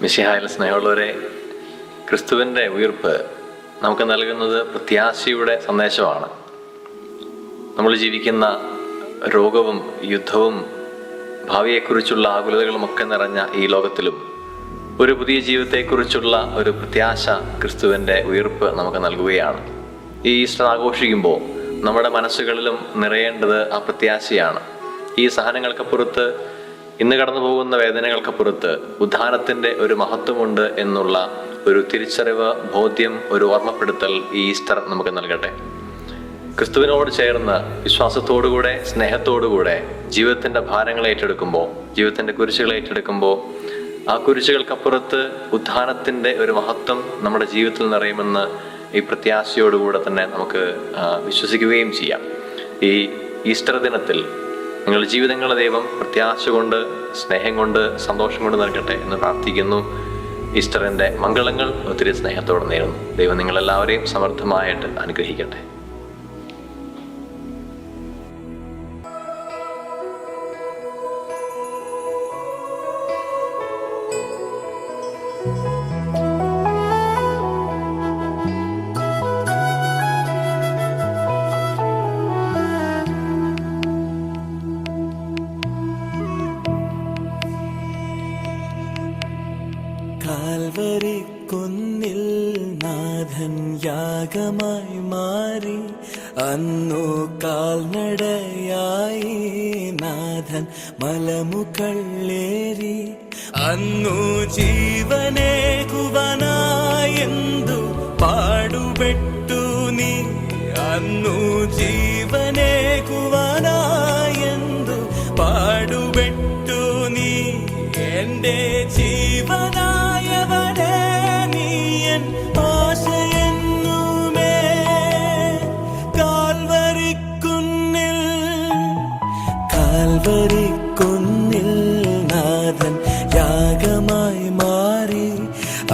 മിശിഹായിൽ സ്നേഹമുള്ളവരെ, ക്രിസ്തുവിൻ്റെ ഉയിർപ്പ് നമുക്ക് നൽകുന്നത് പ്രത്യാശയുടെ സന്ദേശമാണ്. നമ്മൾ ജീവിക്കുന്ന രോഗവും യുദ്ധവും ഭാവിയെക്കുറിച്ചുള്ള ആകുലതകളുമൊക്കെ നിറഞ്ഞ ഈ ലോകത്തിലും ഒരു പുതിയ ജീവിതത്തെക്കുറിച്ചുള്ള ഒരു പ്രത്യാശ ക്രിസ്തുവിൻ്റെ ഉയിർപ്പ് നമുക്ക് നൽകുകയാണ്. ഈ ഈസ്റ്റർ ആഘോഷിക്കുമ്പോൾ നമ്മുടെ മനസ്സുകളിലും നിറയേണ്ടത് ആ പ്രത്യാശയാണ്. ഈ സഹനങ്ങൾക്കപ്പുറത്ത്, ഇന്ന് കടന്നു പോകുന്ന വേദനകൾക്കപ്പുറത്ത് ഉദ്ധാനത്തിൻ്റെ ഒരു മഹത്വമുണ്ട് എന്നുള്ള ഒരു തിരിച്ചറിവ്, ബോധ്യം, ഒരു ഓർമ്മപ്പെടുത്തൽ ഈ ഈസ്റ്റർ നമുക്ക് നൽകട്ടെ. ക്രിസ്തുവിനോട് ചേർന്ന് വിശ്വാസത്തോടുകൂടെ, സ്നേഹത്തോടുകൂടെ ജീവിതത്തിൻ്റെ ഭാരങ്ങൾ ഏറ്റെടുക്കുമ്പോൾ, ജീവിതത്തിൻ്റെ കുരിശുകൾ ഏറ്റെടുക്കുമ്പോൾ, ആ കുരിശുകൾക്കപ്പുറത്ത് ഉദ്ധാനത്തിൻ്റെ ഒരു മഹത്വം നമ്മുടെ ജീവിതത്തിൽ നിറയുമെന്ന് ഈ പ്രത്യാശയോടുകൂടെ തന്നെ നമുക്ക് വിശ്വസിക്കുകയും ചെയ്യാം. ഈ ഈസ്റ്റർ ദിനത്തിൽ നിങ്ങളുടെ ജീവിതങ്ങളുടെ ദൈവം പ്രത്യാശ കൊണ്ട്, സ്നേഹം കൊണ്ട്, സന്തോഷം കൊണ്ട് നൽകട്ടെ എന്ന് പ്രാർത്ഥിക്കുന്നു. ഈസ്റ്ററിൻ്റെ മംഗളങ്ങൾ ഒത്തിരി സ്നേഹത്തോടെ നേരുന്നു. ദൈവം നിങ്ങളെല്ലാവരെയും സമൃദ്ധമായിട്ട് അനുഗ്രഹിക്കട്ടെ. കാൽവരി കുന്നിൽ നാഥൻ യാഗമായി മാറി, അന്നു കാൽനടയായി നാഥൻ മലമുകളേറി, അന്നു ജീവനേകുവനായെന്തു പാടുപെട്ടു നീ, അന്നു ജീവനേകുവനായെന്തു പാടുപെട്ടു നീ. എന്റെ ജീവനായവനെ നീയൻ ആശയെന്നുമേ. കാൽവരിക്കുന്നിൽ കാൽവരിക്കുന്നിൽ നാഥൻ യാഗമായി മാറി,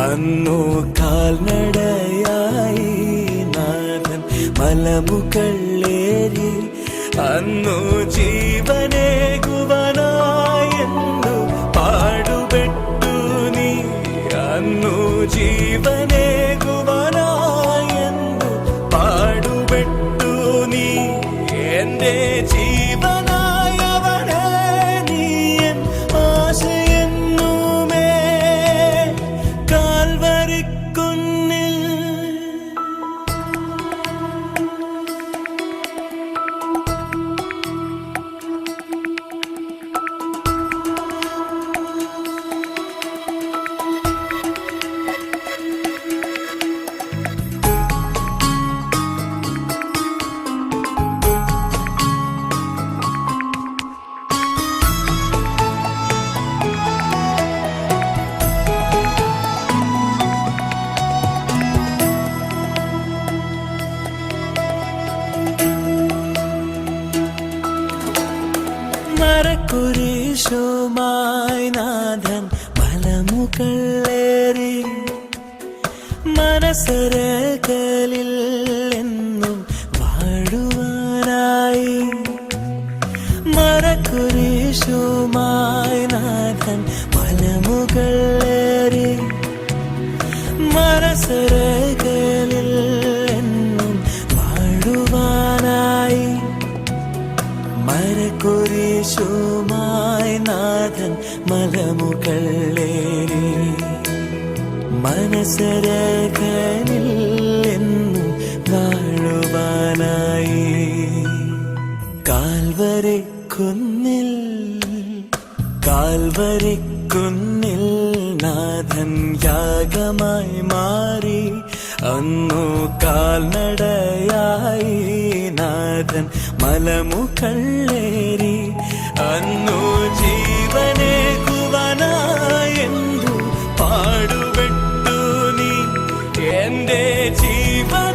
അന്നു കാൽനടയായി നാഥൻ മലമുകളേറി, അന്നു ജീവനേകുവനായെന്നു പാടുപെട്ടു നീ, അന്നു ജീവനേകുവനായെന്നു പാടുപെട്ടു നീ. എന്റെ ജീവനായവനെ നീയൻ ആശയെന്നുമേ. കാൽവരിക്കുന്നിൽ മരക്കുരിശുമായി നാഥൻ മലമുകളേറി, മനസ്സരകളിൽ എന്നും വാഴുവാനായി. മരക്കുരിശുമായി നാഥൻ മലമുകളേറി, മനസ്സരകളിൽ എന്നും വാഴുവാനായി. മരക്കുരിശുമായി നാഥൻ മലമുകളേറി, മനസ്സരകളിൽ എന്നും വാഴുവാനായി. കാൽവരിക്കുന്നിൽ കാൽവരിക്കുന്നിൽ നാഥൻ യാഗമായി മാറി, അന്നു കാൽനടയായി നാഥൻ മലമുകളേറി, അന്നു ജീവനേകുവനായെന്നു പാടുപെട്ടു നീ. എന്റെ ജീവൻ